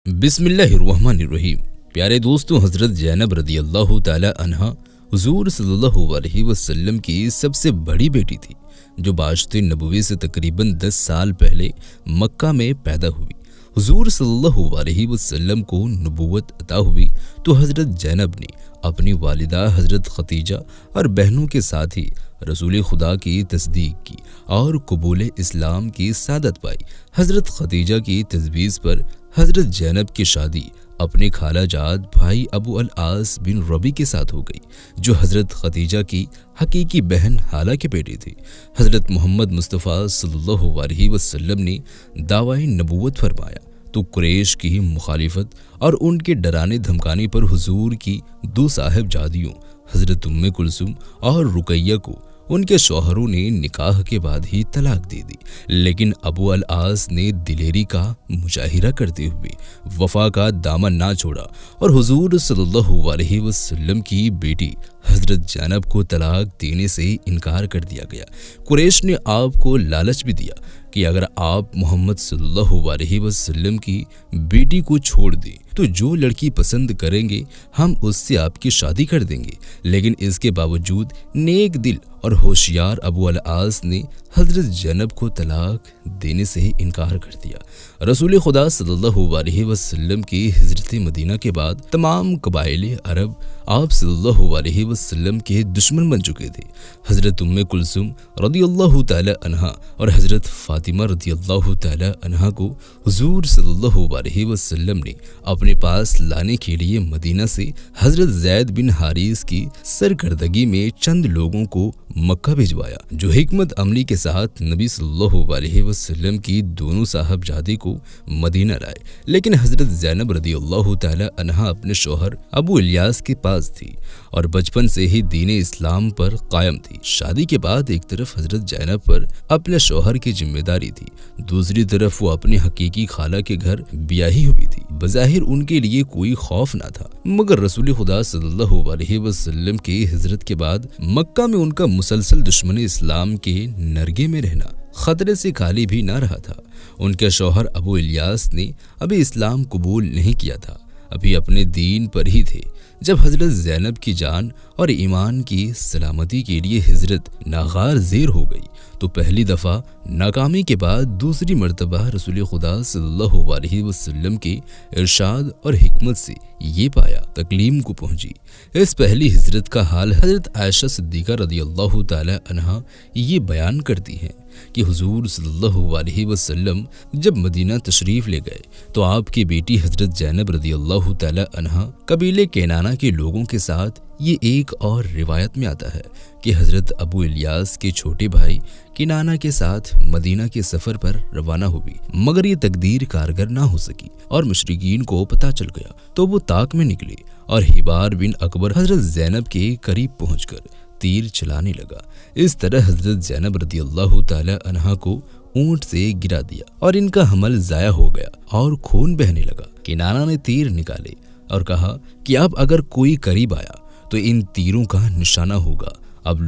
بسم اللہ الرحمن الرحیم۔ پیارے دوستو، حضرت زینب رضی اللہ تعالی عنہا حضور صلی اللہ علیہ وسلم کی سب سے بڑی بیٹی تھی، جو باشت نبوی سے تقریباً 10 سال پہلے مکہ میں پیدا ہوئی۔ حضور صلی اللہ علیہ وسلم کو نبوت عطا ہوئی تو حضرت زینب نے اپنی والدہ حضرت خدیجہ اور بہنوں کے ساتھ ہی رسول خدا کی تصدیق کی اور قبول اسلام کی سعادت پائی۔ حضرت خدیجہ کی تجویز پر حضرت زینب کی شادی اپنے خالہ جاد بھائی ابو العاص بن ربی کے ساتھ ہو گئی، جو حضرت خدیجہ کی حقیقی بہن حالہ کے بیٹے تھے۔ حضرت محمد مصطفیٰ صلی اللہ علیہ وسلم نے دعوی نبوت فرمایا تو قریش کی مخالفت اور ان کے ڈرانے دھمکانے پر حضور کی 2 صاحب جادیوں حضرت ام کلثوم اور رقیہ کو ان کے شوہروں نے نکاح کے بعد ہی طلاق دے دی، لیکن ابو العاص نے دلیری کا مظاہرہ کرتے ہوئے وفا کا دامن نہ چھوڑا اور حضور صلی اللہ علیہ وسلم کی بیٹی حضرت زینب کو طلاق دینے سے انکار کر دیا گیا۔ قریش نے آپ کو لالچ بھی دیا کہ اگر آپ محمد صلی اللہ علیہ وسلم کی بیٹی کو چھوڑ دیں تو جو لڑکی پسند کریں گے ہم اس سے آپ کی شادی کر دیں گے، لیکن اس کے باوجود نیک دل اور ہوشیار ابو العاص نے حضرت زینب کو طلاق دینے سے انکار کر دیا۔ رسول خدا صلی اللہ علیہ وسلم کی ہجرت مدینہ کے بعد تمام قبائل عرب آپ صلی اللہ علیہ وسلم کے دشمن بن چکے تھے۔ حضرت ام کلثوم رضی اللہ تعالی عنہا اور حضرت فاطمہ رضی اللہ تعالی عنہا کو حضور صلی اللہ علیہ وسلم نے اپنے پاس لانے کے لیے مدینہ سے حضرت زید بن حارث کی سرکردگی میں چند لوگوں کو مکہ بھجوایا، جو حکمت عملی کے ساتھ نبی صلی اللہ علیہ وسلم کی دونوں صاحبزادے کو مدینہ لائے، لیکن حضرت زینب رضی اللہ تعالی عنہا اپنے شوہر ابو الیاس کے پاس تھی اور بچپن سے ہی دین اسلام پر قائم تھی۔ شادی کے بعد ایک طرف حضرت زینب پر اپنے شوہر کی ذمہ داری تھی، دوسری طرف وہ اپنے حقیقی خالہ کے گھر بیاہی ہوئی تھی۔ بظاہر ان کے لیے کوئی خوف نہ تھا، مگر رسول خدا صلی اللہ علیہ وسلم کی ہجرت کے بعد مکہ میں ان کا مسلسل دشمن اسلام کے نرگے میں رہنا خطرے سے خالی بھی نہ رہا تھا۔ ان کے شوہر ابو الیاس نے ابھی اسلام قبول نہیں کیا تھا، ابھی اپنے دین پر ہی تھے۔ جب حضرت زینب کی جان اور ایمان کی سلامتی کے لیے ہجرت ناگار زیر ہو گئی تو پہلی دفعہ ناکامی کے بعد دوسری مرتبہ رسول خدا صلی اللہ علیہ وسلم کے ارشاد اور حکمت سے یہ پایا تکلیم کو پہنچی۔ اس پہلی ہجرت کا حال حضرت عائشہ صدیقہ رضی اللہ تعالی عنہا یہ بیان کرتی ہیں کہ حضور صلی اللہ علیہ وسلم جب مدینہ تشریف لے گئے تو آپ کی بیٹی حضرت زینب رضی اللہ تعالی عنہا قبیلے کینانہ کے لوگوں کے ساتھ، یہ ایک اور روایت میں آتا ہے کہ حضرت ابو الیاس کے چھوٹے بھائی کنانہ کے ساتھ مدینہ کے سفر پر روانہ ہوئی، مگر یہ تقدیر کارگر نہ ہو سکی اور مشرکین کو پتہ چل گیا تو وہ طاق میں نکلے اور حبار بن اکبر حضرت زینب کے قریب پہنچ کر تیر چلانے لگا۔ اس طرح حضرت زینب رضی اللہ تعالی عنہا کو اونٹ سے گرا دیا اور ان کا حمل ضائع ہو گیا اور خون بہنے لگا۔ کنانہ نے تیر نکالے اور کہا کہ اب اگر کوئی قریب آیا تو ان تیروں کا نشانہ ہوگا۔ اب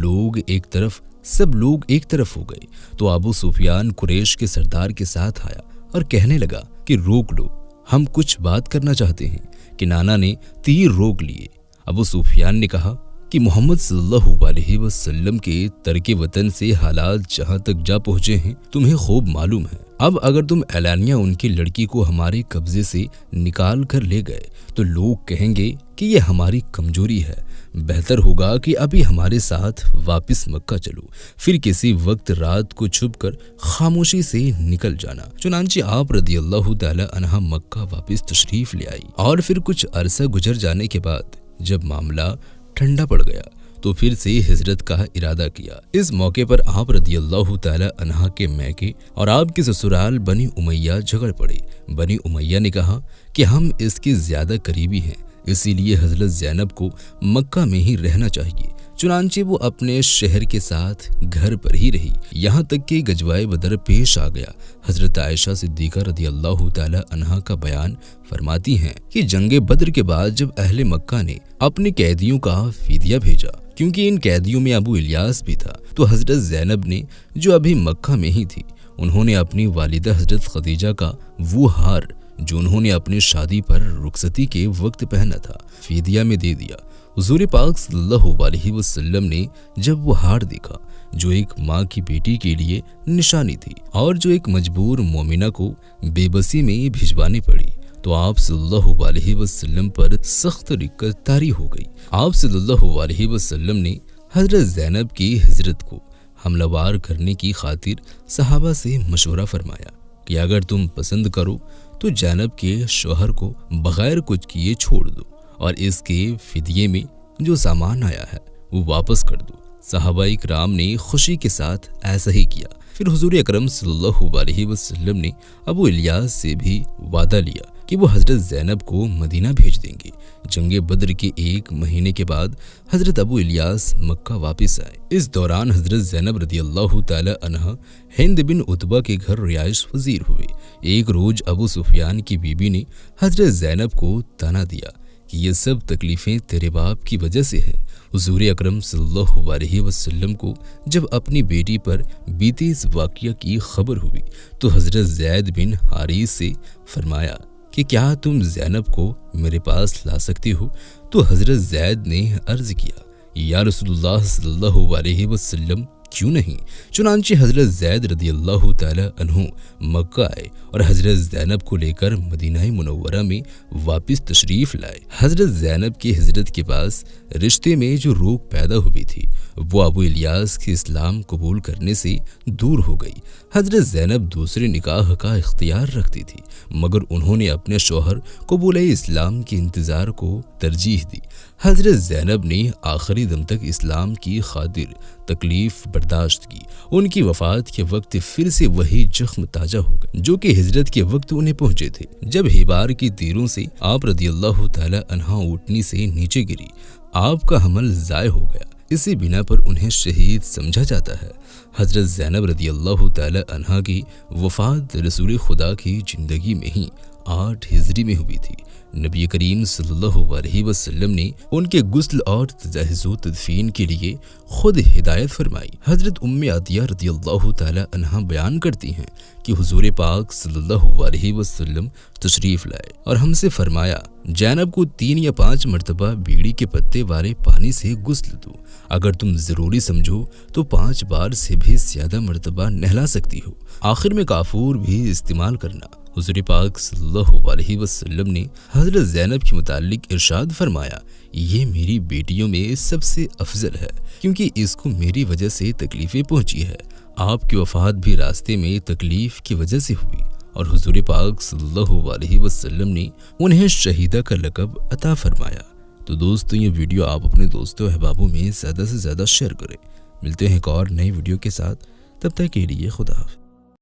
سب لوگ ایک طرف ہو گئے تو ابو سفیان قریش کے سردار کے ساتھ آیا اور کہنے لگا کہ روک لو، ہم کچھ بات کرنا چاہتے ہیں۔ کنانہ نے تیر روک لیے۔ ابو سفیان نے کہا کہ محمد صلی اللہ علیہ وسلم کے ترک وطن سے حالات جہاں تک جا پہنچے ہیں تمہیں خوب معلوم ہے۔ اب اگر تم اعلانیہ ان کی لڑکی کو ہمارے قبضے سے نکال کر لے گئے تو لوگ کہیں گے کہ یہ ہماری کمزوری ہے، بہتر ہوگا کہ ابھی ہمارے ساتھ واپس مکہ چلو، پھر کسی وقت رات کو چھپ کر خاموشی سے نکل جانا۔ چنانچہ آپ رضی اللہ تعالی عنہا مکہ واپس تشریف لے آئی اور پھر کچھ عرصہ گزر جانے کے بعد جب معاملہ ٹھنڈا پڑ گیا تو پھر سے ہجرت کا ارادہ کیا۔ اس موقع پر آپ رضی اللہ تعالی عنہا کے میکے اور آپ کے سسرال بنی امیہ جھگڑ پڑے۔ بنی امیہ نے کہا کہ ہم اس کے زیادہ قریبی ہیں، اسی لیے حضرت زینب کو مکہ میں ہی رہنا چاہیے۔ چنانچہ وہ اپنے شہر کے ساتھ گھر پر ہی رہی، یہاں تک کہ غزوہ بدر پیش آ گیا۔ حضرت عائشہ صدیقہ رضی اللہ تعالی عنہا کا بیان فرماتی ہیں کہ جنگ بدر کے بعد جب اہل مکہ نے اپنے قیدیوں کا فدیہ بھیجا، کیونکہ ان قیدیوں میں ابو الیاس بھی تھا، تو حضرت زینب نے جو ابھی مکہ میں ہی تھی، انہوں نے اپنی والدہ حضرت خدیجہ کا وہ ہار جو انہوں نے اپنی شادی پر رخصتی کے وقت پہنا تھا فدیہ میں دے دیا۔ حضور پاک صلی اللہ علیہ وسلم نے جب وہ ہار دیکھا جو ایک ماں کی بیٹی کے لیے نشانی تھی اور جو ایک مجبور مومنہ کو بے بسی میں بھجوانی پڑی، تو آپ صلی اللہ علیہ وسلم پر سخت رقت طاری ہو گئی۔ آپ صلی اللہ علیہ وسلم نے حضرت زینب کی ہجرت کو حملہ وار کرنے کی خاطر صحابہ سے مشورہ فرمایا کہ اگر تم پسند کرو تو زینب کے شوہر کو بغیر کچھ کیے چھوڑ دو اور اس کے فدیے میں جو سامان آیا ہے وہ واپس کر دو۔ صحابہ کرام نے خوشی کے ساتھ ایسا ہی کیا۔ پھر حضور اکرم صلی اللہ علیہ وسلم نے ابو الیاس سے بھی وعدہ لیا کہ وہ حضرت زینب کو مدینہ بھیج دیں گے۔ جنگ بدر کے 1 مہینے کے بعد حضرت ابو الیاس مکہ واپس آئے۔ اس دوران حضرت زینب رضی اللہ تعالی عنہ ہند بن عتبہ کے گھر رہائش پذیر ہوئے۔ ایک روز ابو سفیان کی بیوی نے حضرت زینب کو طعنہ دیا کہ یہ سب تکلیفیں تیرے باپ کی وجہ سے ہیں۔ حضور اکرم صلی اللہ علیہ وسلم کو جب اپنی بیٹی پر بیتے اس واقعہ کی خبر ہوئی تو حضرت زید بن حارث سے فرمایا کہ کیا تم زینب کو میرے پاس لا سکتے ہو؟ تو حضرت زید نے عرض کیا یا رسول اللہ صلی اللہ علیہ وسلم کیوں نہیں؟ چنانچہ حضرت زید رضی اللہ تعالی عنہ مکہ آئے اور حضرت زینب کو لے کر مدینہ منورہ میں واپس تشریف لائے۔ حضرت زینب کی ہجرت کے پاس رشتے میں جو روک پیدا ہوئی تھی وہ ابو الیاس کے اسلام قبول کرنے سے دور ہو گئی۔ حضرت زینب دوسرے نکاح کا اختیار رکھتی تھی مگر انہوں نے اپنے شوہر قبول اسلام کے انتظار کو ترجیح دی۔ حضرت زینب نے آخری دم تک اسلام کی خاطر تکلیف برداشت کی۔ ان کی وفات کے وقت پھر سے وہی زخم تازہ ہو گئے جو کہ ہجرت کے وقت انہیں پہنچے تھے۔ جب ہیبار کی تیروں سے آپ رضی اللہ تعالی عنہ اونٹنی سے نیچے گری، آپ کا حمل ضائع ہو گیا، اسی بنا پر انہیں شہید سمجھا جاتا ہے۔ حضرت زینب رضی اللہ تعالی عنہ کی وفات رسول خدا کی زندگی میں ہی 8 ہجری میں ہوئی تھی۔ نبی کریم صلی اللہ علیہ وسلم نے ان کے غسل اور تجہیز و تدفین کے لیے خود ہدایت فرمائی۔ حضرت ام عطیہ رضی اللہ تعالی عنہ بیان کرتی ہیں کہ حضور پاک صلی اللہ علیہ وسلم تشریف لائے اور ہم سے فرمایا زینب کو 3 یا 5 مرتبہ بیڑی کے پتے والے پانی سے غسل دو، اگر تم ضروری سمجھو تو 5 بار سے بھی زیادہ مرتبہ نہلا سکتی ہو، آخر میں کافور بھی استعمال کرنا۔ حضور پاک صلی اللہ علیہ وسلم نے حضرت زینب کے متعلق ارشاد فرمایا یہ میری بیٹیوں میں سب سے افضل ہے کیونکہ اس کو میری وجہ سے تکلیفیں پہنچی ہے۔ آپ کی وفات بھی راستے میں تکلیف کی وجہ سے ہوئی اور حضور پاک صلی اللہ علیہ وسلم نے انہیں شہیدہ کا لقب عطا فرمایا۔ تو دوستو یہ ویڈیو آپ اپنے دوستوں احبابوں میں زیادہ سے زیادہ شیئر کریں۔ ملتے ہیں ایک اور نئی ویڈیو کے ساتھ، تب تک کے لیے خدا حافظ۔